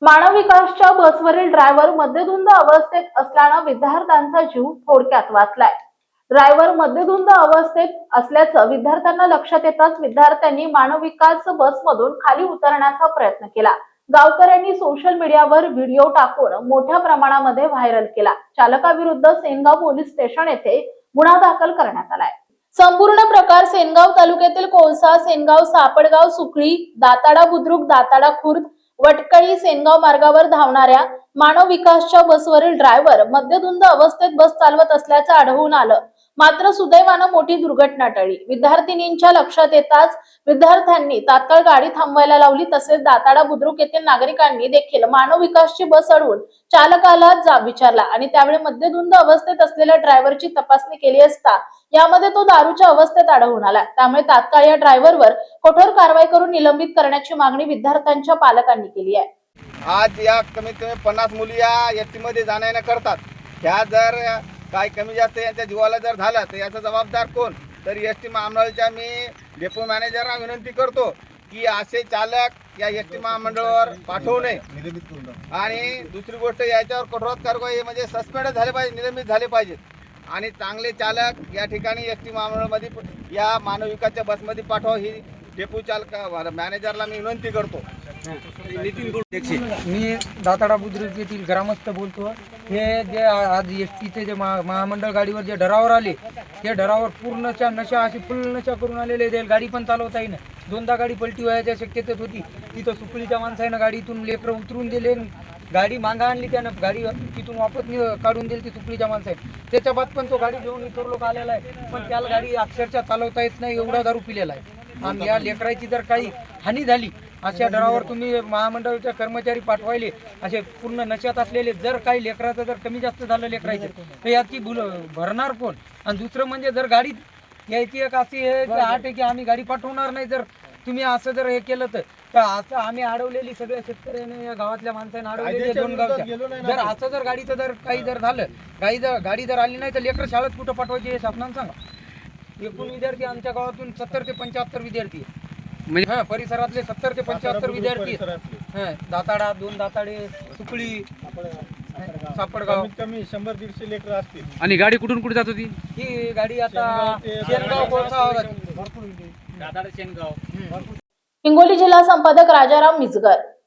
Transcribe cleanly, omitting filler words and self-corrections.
मानव विकासच्या बसवरील driver मद्यधुंद अवस्थेत असल्यानं विद्यार्थ्यांचा जीव थोडक्यात वाचलाय। ड्रायव्हर मद्यधुंद अवस्थेत असल्याचं विद्यार्थ्यांना लक्षात येताच विद्यार्थ्यांनी मानव विकास बसमधून खाली उतरण्याचा प्रयत्न केला। गावकऱ्यांनी सोशल मीडियावर व्हिडिओ टाकून मोठ्या प्रमाणामध्ये व्हायरल केला। चालकाविरुद्ध सेनगाव पोलीस स्टेशन येथे गुन्हा दाखल करण्यात आलाय। संपूर्ण प्रकार सेनगाव तालुक्यातील कोळसा, सेनगाव, सापडगाव, सुकळी, दाताडा बुद्रुक, दाताडा खुर्द, वटकळी, सेनगाव मार्गावर धावणाऱ्या मानव विकासच्या बसवरील ड्रायव्हर मद्यधुंद अवस्थेत बस चालवत असल्याचं आढळून आलं। मात्र सुदैवानं मोठी दुर्घटना टळली। विद्यार्थिनींच्या लक्षात येताच विद्यार्थ्यांनी तात्काळ गाडी थांबवायला लावली। तसेच दाताडा बुद्रुक येथील नागरिकांनी देखील मानव विकासची बस अडवून चालकाला जाब विचारला आणि त्यावेळी मद्यधुंद अवस्थेत असलेल्या ड्रायव्हरची तपासणी केली असता यामध्ये तो दारूच्या अवस्थेत आढळून आला। त्यामुळे तात्काळ या ड्रायव्हरवर कठोर कारवाई करून निलंबित करण्याची मागणी विद्यार्थ्यांच्या पालकांनी केली आहे। आज या कमीत कमी 50 मुली या एसटीमध्ये जाण्या करतात। ह्या जर काय कमी जास्त यांच्या जीवाला जर झाला तर याचा जबाबदार कोण? तर एसटी महामंडळाच्या मी डेपो मॅनेजरला विनंती करतो की असे चालक या एसटी महामंडळावर पाठवू नये आणि दुसरी गोष्ट याच्यावर कठोर कारवाई म्हणजे सस्पेंड झाले पाहिजे, निलंबित झाले पाहिजेत आणि चांगले चालक या ठिकाणी एसटी महामंडळामध्ये या मानव विकासच्या बसमध्ये पाठवा ही डेपो चालक मॅनेजरला मी विनंती करतो। मी दाताडा बुद्रुक येथील ग्रामस्थ बोलतो। हे जे आज एसटीचे जे महामंडळ गाडीवर जे ड्रायव्हर आले ते ड्रायव्हर पूर्णच्या नशा अशी फुल नशा करून आलेले ते गाडी पण चालवता येईना। दोनदा गाडी पलटी व्हायच्या शक्यतेत होती। तिथं सुकळीच्या माणसाने गाडीतून लेकरं उतरून दिले, गाडी मागा आणली, त्यानं गाडी तिथून वापस काढून दिली ती सुकळीच्या माणसाने। त्याच्या बाद पण तो गाडी घेऊन इतर लोक आलेला आहे, पण त्याला गाडी अक्षरशः चालवता येत नाही एवढा दारू पिलेला आहे। आणि या लेकराची जर काही हानी झाली अशा ड्रायव्हर तुम्ही महामंडळाच्या कर्मचारी पाठवायले असे पूर्ण नशेत असलेले, जर काही लेकराचं जर कमी जास्त झालं लेकरायचं तर याची भरणार कोण? आणि दुसरं म्हणजे जर गाडी यायची एक अशी आहे की आठ आहे की आम्ही गाडी पाठवणार नाही, जर तुम्ही असं जर हे केलं तर असं आम्ही अडवलेली सगळ्या शेतकऱ्याने या गावातल्या माणसाने अडवलेली 2 गावच्या, जर असं जर गाडीचं जर काही जर झालं गाडी जर आली नाही तर लेकर शाळेत कुठं पाठवायची हे शासनानं सांगा। एकूण विद्यार्थी आमच्या गावातून 70 ते 75 विद्यार्थी म्हणजे परिसरातले 70 ते 75 विद्यार्थी दाताडा, 2 दाताडे, सुकळी, सापडगाव कमी 100-150 लेकर असतील। आणि गाडी कुठून कुठे जात होती? ही गाडी आता शेनगाव कोळसा हिंगोली जिल्हा संपादक राजाराम मिजगर।